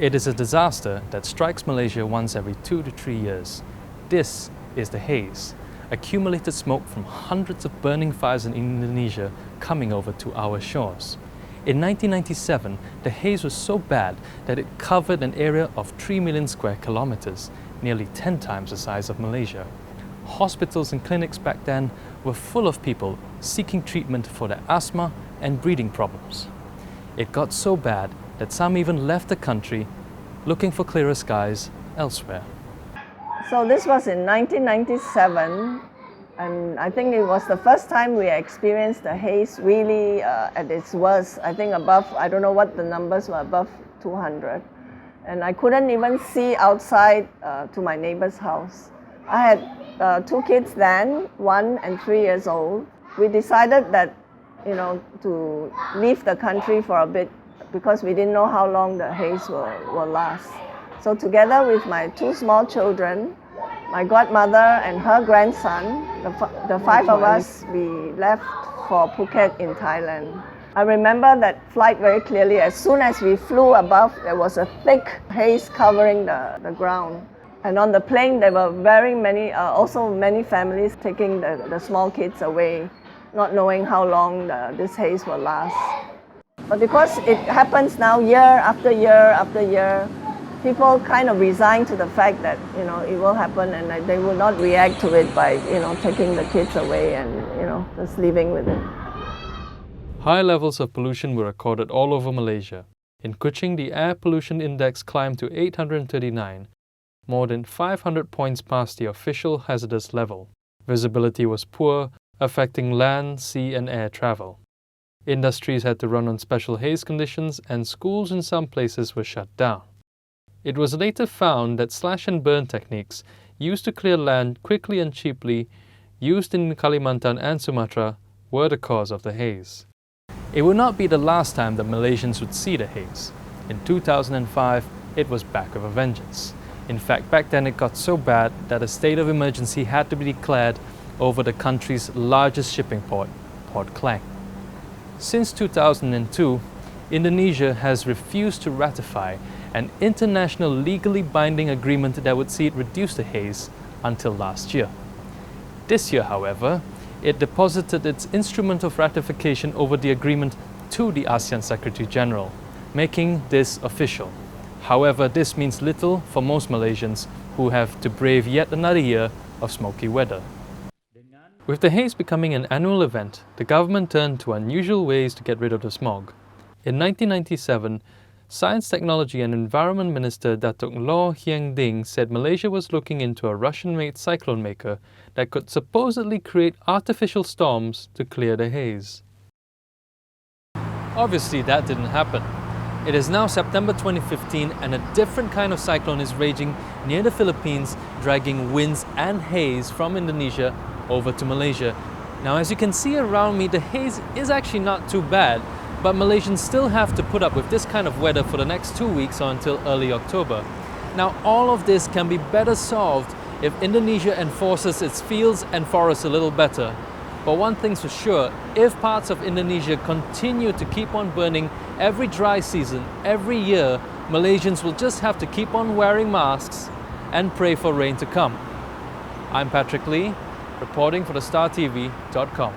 It is a disaster that strikes Malaysia once every 2 to 3 years. This is the haze, accumulated smoke from hundreds of burning fires in Indonesia coming over to our shores. In 1997, the haze was so bad that it covered an area of 3 million square kilometers, nearly 10 times the size of Malaysia. Hospitals and clinics back then were full of people seeking treatment for their asthma and breathing problems. It got so bad that some even left the country looking for clearer skies elsewhere. So this was in 1997, and I think it was the first time we experienced the haze really at its worst. I think above, I don't know what the numbers were, above 200. And I couldn't even see outside to my neighbor's house. I had 2 kids then, 1 and 3 years old. We decided that, to leave the country for a bit because we didn't know how long the haze will last. So together with my 2 small children, my godmother and her grandson, the 5 of us, we left for Phuket in Thailand. I remember that flight very clearly. As soon as we flew above, there was a thick haze covering the ground. And on the plane, there were also many families taking the small kids away, not knowing how long this haze will last. But because it happens now year after year after year, people kind of resign to the fact that it will happen, and that they will not react to it by taking the kids away and just living with it. High levels of pollution were recorded all over Malaysia. In Kuching, the air pollution index climbed to 839, more than 500 points past the official hazardous level. Visibility was poor, affecting land, sea and air travel. Industries had to run on special haze conditions, and schools in some places were shut down. It was later found that slash and burn techniques used to clear land quickly and cheaply, used in Kalimantan and Sumatra, were the cause of the haze. It would not be the last time that Malaysians would see the haze. In 2005, it was back with a vengeance. In fact, back then it got so bad that a state of emergency had to be declared over the country's largest shipping port, Port Klang. Since 2002, Indonesia has refused to ratify an international legally binding agreement that would see it reduce the haze until last year. This year, however, it deposited its instrument of ratification over the agreement to the ASEAN Secretary General, making this official. However, this means little for most Malaysians who have to brave yet another year of smoky weather. With the haze becoming an annual event, the government turned to unusual ways to get rid of the smog. In 1997, Science, Technology and Environment Minister Datuk Loh Hieng Ding said Malaysia was looking into a Russian-made cyclone maker that could supposedly create artificial storms to clear the haze. Obviously, that didn't happen. It is now September 2015 and a different kind of cyclone is raging near the Philippines, dragging winds and haze from Indonesia over to Malaysia. Now, as you can see around me, the haze is actually not too bad, but Malaysians still have to put up with this kind of weather for the next 2 weeks or until early October. Now, all of this can be better solved if Indonesia enforces its fields and forests a little better. But one thing's for sure, if parts of Indonesia continue to keep on burning every dry season, every year, Malaysians will just have to keep on wearing masks and pray for rain to come. I'm Patrick Lee, reporting for TheStarTV.com.